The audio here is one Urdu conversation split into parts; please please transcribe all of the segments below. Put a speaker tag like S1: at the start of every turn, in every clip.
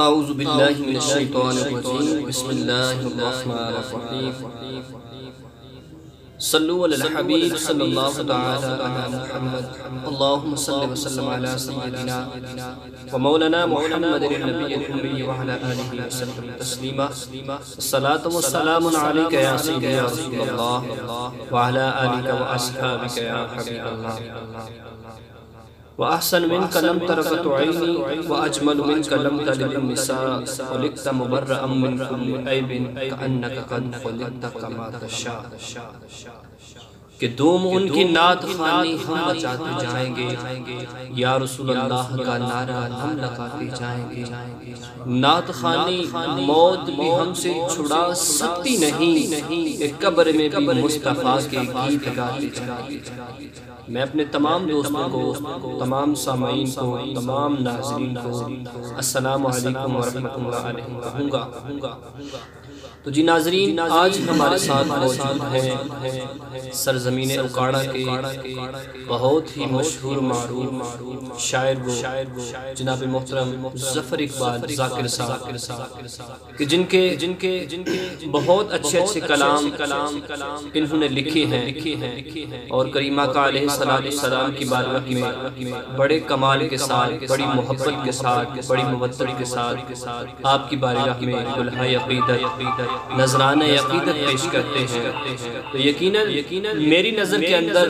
S1: اعوذ باللہ من الشیطان الرجیم بسم اللہ الرحمن الرحیم صلو علی الحبیب صلی اللہ تعالی علی محمد اللہم صلی وسلم علی سیدنا ومولانا محمد النبی الأمی وعلی آلہ وسلم تسلیما الصلاة والسلام علیک یا سیدی یا رسول اللہ وعلی آلک واصحابک یا حبیب اللہ وأحسن منك لم ترفت عيني وأجمل منك لم تلد النساء خلقت مبرأ من كل عيب كأنك قد خلقت كما تشاء کہ دوم ان کی نعت خوانی ہم بچاتے جائیں گے، یا رسول اللہ کا نعرہ ہم لگاتے جائیں گے۔ نعت خوانی موت بھی ہم سے چھڑا سکتی نہیں، ایک قبر میں بھی مصطفیٰ کے گیت گاتے جائیں گے۔ میں اپنے تمام دوستوں کو، تمام سامعین کو، تمام ناظرین کو السلام علیکم ورحمۃ اللہ علیہ کہوں گا۔ تو جی ناظرین، آج ہمارے ساتھ موجود ہیں سرزمین اکاڑا کے بہت ہی مشہور معروف شاعر وہ جناب محترم ظفر اقبال ذاکر صاحب، کہ جن کے بہت اچھے کلام انہوں نے لکھے ہیں، اور کریمہ کا علیہ السلام کی بارگاہ میں بڑے کمال کے ساتھ، بڑی محبت کے ساتھ، بڑی مودت کے ساتھ آپ کی بارگاہ میں دلہائے عقیدت، نذرانہ عقیدت پیش کرتے ہیں۔ تو یقیناً میری نظر کے اندر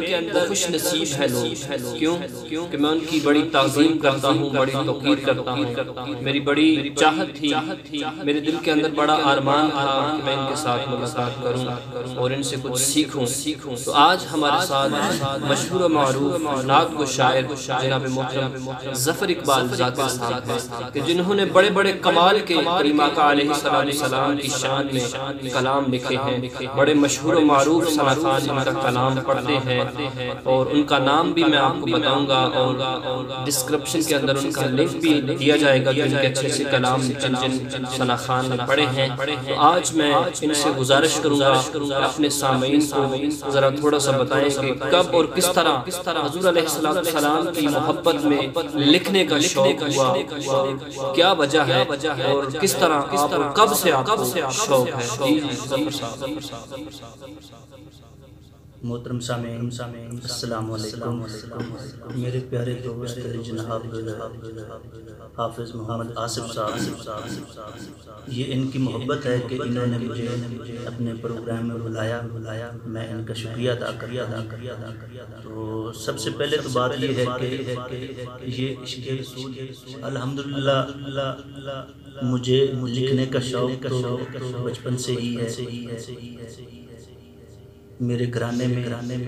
S1: خوش نصیب ہے لوگ، کیوں کہ میں ان کی بڑی تعظیم کرتا ہوں، بڑی توقیر کرتا ہوں، میری بڑی چاہت تھی، میرے دل کے اندر بڑا آرمان تھا کہ میں ان کے ساتھ ملاقات کروں اور ان سے کچھ سیکھوں۔ تو آج ہمارے ساتھ مشہور و معروف نعت کو شاعر جناب محترم ظفر اقبال ذاکر صاحب ہیں، کہ جنہوں نے بڑے بڑے کمال کے کریمہ کا علیہ السلام کی شان میں کلام لکھے ہیں، بڑے مشہور و معروف سنخان ان کا کلام پڑھتے ہیں، اور ان کا نام بھی میں آپ کو بتاؤں گا، اور ڈسکرپشن کے اندر ان کا لنک بھی دیا جائے گا کہ ان کے اچھے سے کلام جن سنخان نے پڑھے ہیں۔ تو آج میں ان سے گزارش کروں گا اپنے سامعین کو ذرا تھوڑا سا بتائیں کہ کب اور کس طرح حضور علیہ السلام کی محبت میں لکھنے کا شوق ہوا، کیا وجہ ہے، اور کس طرح آپ کب سے شوق ہے۔
S2: محترم سامعین السلام علیکم۔ میرے پیارے دوست جناب حافظ محمد آصف صاحب، یہ ان کی محبت ہے کہ انہوں نے مجھے اپنے پروگرام میں بلایا، میں ان کا شکریہ ادا کرتا ہوں۔ تو سب سے پہلے تو بات یہ ہے کہ یہ عشق رسول الحمدللہ مجھے لکھنے کا شوق تو بچپن سے ہی ہے۔ میرے گھرانے میں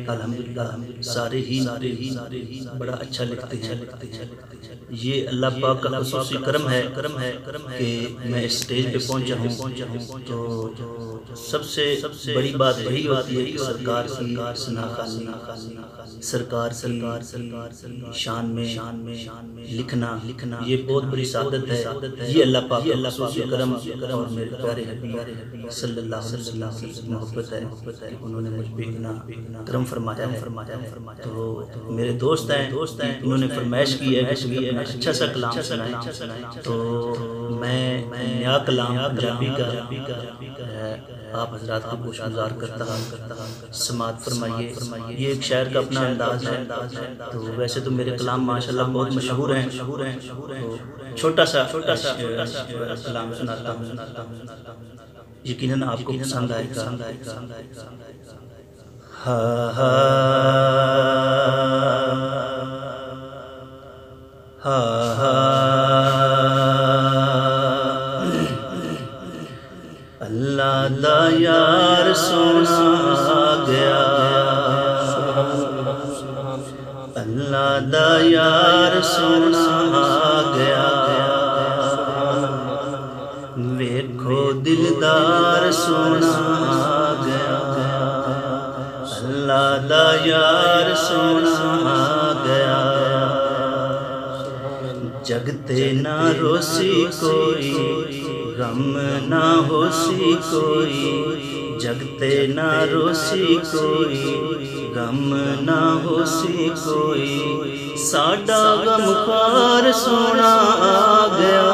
S2: الحمدللہ سارے ہی بڑا اچھا لکھتے ہیں۔ یہ اللہ پاک کا خصوصی کرم ہے کہ میں اس سٹیج پہ پہنچا ہوں۔ تو سب سے بڑی بات وہی ہوتی ہے کہ سرکار کی سناخانی، سرکار کی شان میں لکھنا، یہ بہت بڑی سعادت ہے۔ یہ اللہ پاک کا خصوصی کرم اور میرے پیارے حبیب صلی اللہ علیہ وسلم کی محبت ہے، انہوں نے مجھ پہ اتنا کرم فرمایا ہے۔ تو میرے دوست ہیں، انہوں نے فرمائش کی ہے کہ اپنا اچھا سا کلام سنائیں، تو میں نیا کلام پنجابی کا آپ حضرات کو گوش گزار کرتا ہوں، سماعت فرمائیے۔ یہ ایک شاعر کا اپنا انداز ہے، تو ویسے تو میرے کلام ماشاءاللہ بہت مشہور ہیں، تو چھوٹا سا کلام سناتا ہوں، یقیناً آپ کو پسند آئے گا۔ اللہ دا یار سونا گیا، اللہ دا یار سونا گیا، ویکھو دلدار سونا گیا، اللہ دا یار سونا گیا، جگتے نہ روسی کوئی، غم نہ ہوسی کوئی، جگتے نہ روسی کوئی، غم نہ ہوسی کوئی، ساڈا غم خوار سونا آ گیا،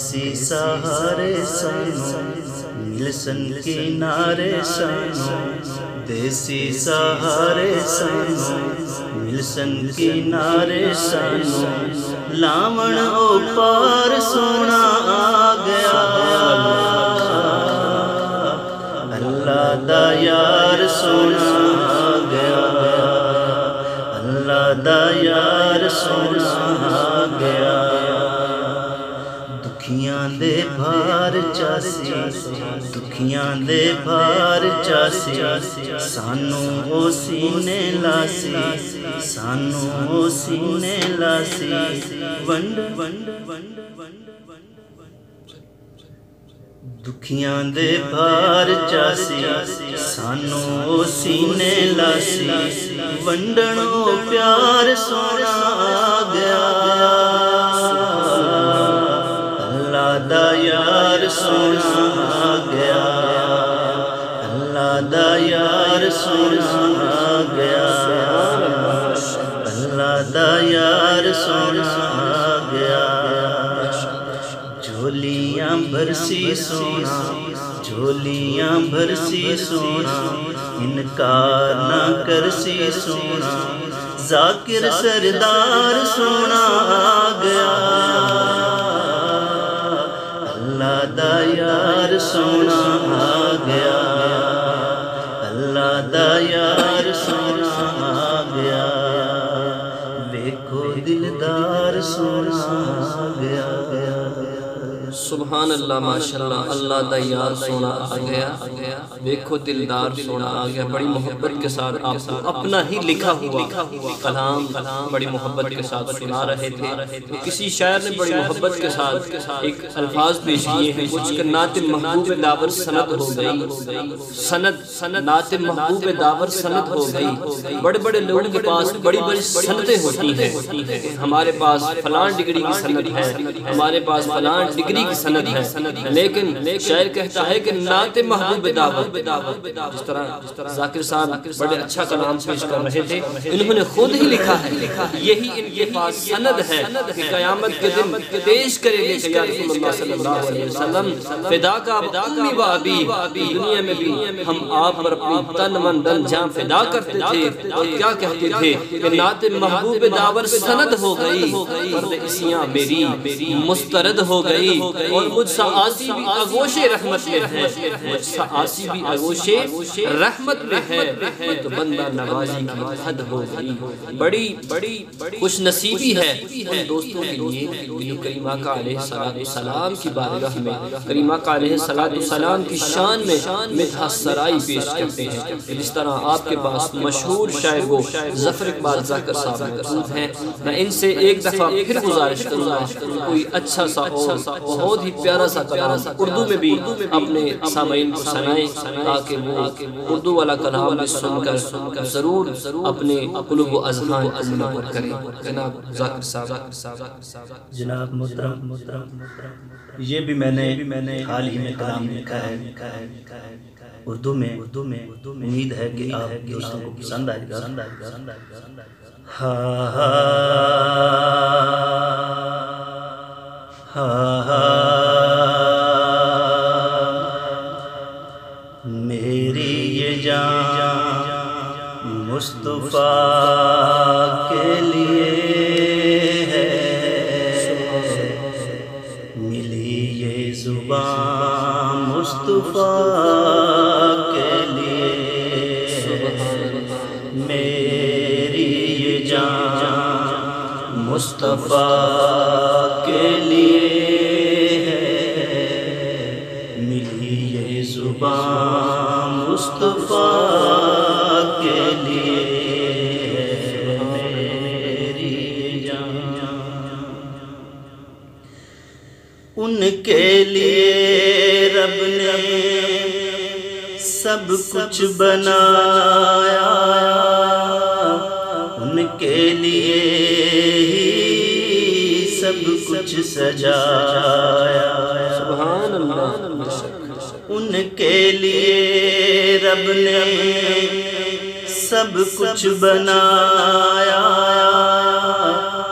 S2: دیسی سہارے سانوں ملسن کنارے سانوں دیسی سہارے سانوں ملسن کنارے سانوں لاون او پار سونا آ گیا اللہ دا یار سونا آ گیا اللہ دا یار سونا آ گیا دکھیاں دے بھار چاسی دکھیاں دے بھار چاسی سانوں او سینے لاسی سانوں او سینے لاسی ونڈ ونڈ ونڈ دکھیاں دے بھار چاسی سانوں او سینے لاسی ونڈنوں پیار سونا آ گیا اللہ دا یار سونا آ گیا اللہ دا یار سونا آ گیا اللہ دا یار سونا آ گیا جھولیاں بھرسی سونا جھولیاں بھرسی سونا انکار نہ کرسی سونا ذاکر سردار سونا آ گیا اللہ دا یار سونا آ گیا اللہ دا یار سونا آ گیا دیکھو دلدار سونا آ گیا
S1: سبحان اللہ ماشاءاللہ اللہ دا یار سونا آ گیا دیکھو دلدار سونا آ گیا بڑی محبت کے ساتھ آپ کو اپنا ہی لکھا ہوا کلام بڑی محبت کے ساتھ سنا رہے تھے کسی شاعر نے بڑی محبت کے ساتھ ایک الفاظ پیش کیے ہیں کچھ کہ نعت محبوب داور سند ہو گئی سند نعت محبوب داور سند ہو گئی بڑے بڑے لوگوں کے پاس بڑی بڑی سندیں ہوتی ہیں ہمارے پاس فلاں ڈگری کی سند ہے ہمارے پاس فلاں ڈگری کی سند ہے لیکن شاعر کہتا ہے کہ نعت محبوب دعوت جس طرح ذاکر صاحب بڑے اچھا کلام پیش کر رہے تھے انہوں نے خود ہی لکھا ہے یہی ان کے پاس سند ہے کہ قیامت کے دن پیش کرے گے کہ یا رسول اللہ صلی اللہ علیہ وسلم فدا کا امی و ابی دنیا میں بھی ہم آپ پر اپنی تن من دن جان فدا کرتے تھے اور کیا کہتے تھے کہ نعت محبوب دعوت سند ہو گئی فرد اسیاں میری مسترد ہو گئی اور مجھ سا آسی بھی آغوش رحمت میں ہے مجھ سا آسی بھی آغوش رحمت میں ہے تو بندہ نوازی کی حد ہو گئی بڑی خوش نصیبی ہے ان دوستوں کے لیے جو کریم آقا علیہ السلام کی بارگاہ میں کریم آقا علیہ السلام کی شان میں مدح سرائی پیش کرتے ہیں جس طرح آپ کے پاس مشہور شاعر وہ ظفر اقبال ذاکر صاحب موجود ہیں میں ان سے ایک دفعہ پھر گزارش کروں گا کوئی اچھا سا اور بہت ہی پیارا سا کلام اردو میں بھی اپنے سامعین کو سنائیں تاکہ وہ اردو والا کلام میں سن کر ضرور اپنے قلوب و اذہان کو منور کریں جناب ذاکر صاحب
S2: جناب محترم یہ بھی میں نے حال ہی میں کلام لکھا ہے اردو میں امید ہے کہ آپ دوستوں کو پسند آئے گا میری یہ جان مصطفیٰ کے لیے ہے ملی یہ زبان مصطفیٰ کے لیے میری یہ جان مصطفیٰ کے لیے زبان مصطفیٰ کے لیے میری جان ان کے لیے رب نے سب کچھ بنایا ان کے لیے ہی سب کچھ سجایا
S1: سبحان اللہ
S2: ان کے لیے رب نے سب کچھ بنایا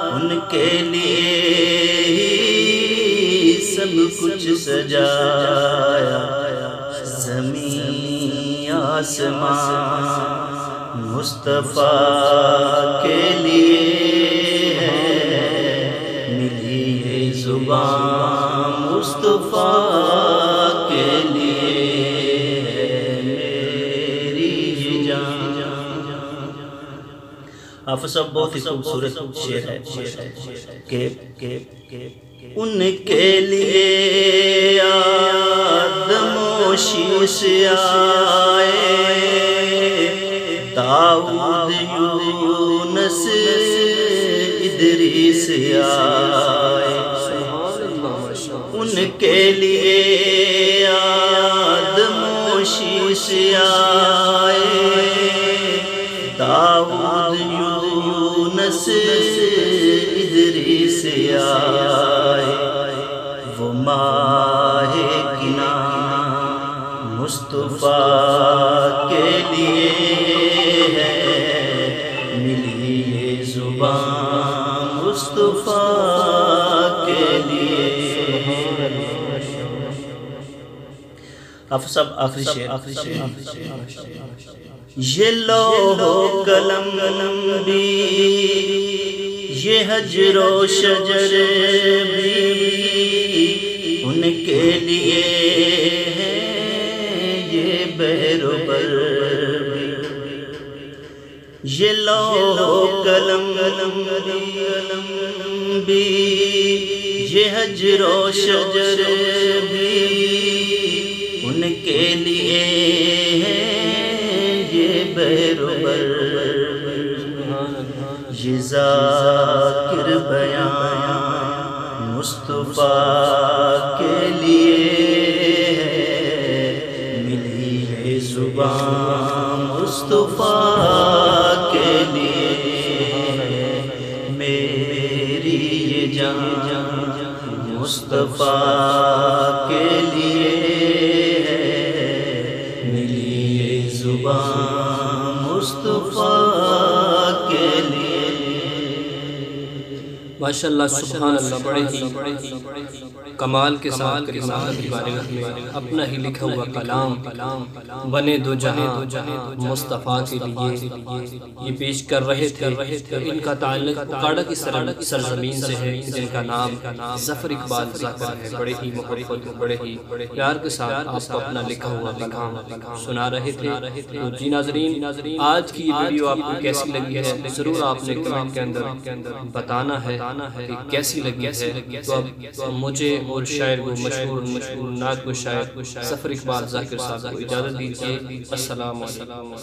S2: ان کے لیے ہی سب کچھ سجایا، زمین آسمان مصطفیٰ کے لیے ہے، ملی ہے زبان مصطفیٰ کے لیے ہے میری یہ جان۔ حافظ صاحب بہت ہی خوبصورت شعر ہے کہ ان کے لیے آدم و شیش آئے، داؤد یونس ادریس آئے، ان کے لیے آدم و شیش آئے، داؤد یونس ادریس آئے، وہ ماہ کنان مصطفیٰ کے لیے ہے، ملی یہ زبان مصطفیٰ کے لیے۔ حافظ صاحب آخری شعر، یہ لوح و قلم بھی، یہ حجر و شجر بھی ان کے لیے ہے، یہ بحر و بر بھی، یہ لوح و قلم بھی، یہ حجر و شجر بھی ان کے لیے ہے، یہ بحر و بر، یہ ذاکر بیان مصطفیٰ کے لیے ہے، ملی ہے زبان مصطفیٰ کے لیے، میری یہ جان مصطفیٰ کے لیے ہے، ملی ہے زبان مصطفیٰ کے لیے۔
S1: ماشاءاللہ سبحان اللہ، بڑے ہی کمال کے ساتھ کلام کی بارگاہ میں اپنا ہی لکھا ہوا کلام بنے دو جہاں مصطفیٰ کے لیے یہ پیش کر رہے تھے۔ ان کا تعلق اکاڑا کی سرزمین سے ہے، جن کا نام ظفر اقبال ذاکر ہے۔ بڑے ہی محبت، بڑے ہی پیار کے ساتھ آپ کو اپنا لکھا ہوا کلام سنا رہے تھے۔ تو جی ناظرین، آج کی یہ ویڈیو آپ کو کیسی لگی ہے ضرور آپ نے کمنٹ کے اندر بتانا ہے کہ کیسی لگی ہے۔ تو اب مجھے اور شاعر کو مشہور نعت کو شاعر ظفر اقبال ذاکر صاحب کو اجازت دیجیے۔ السلام علیکم۔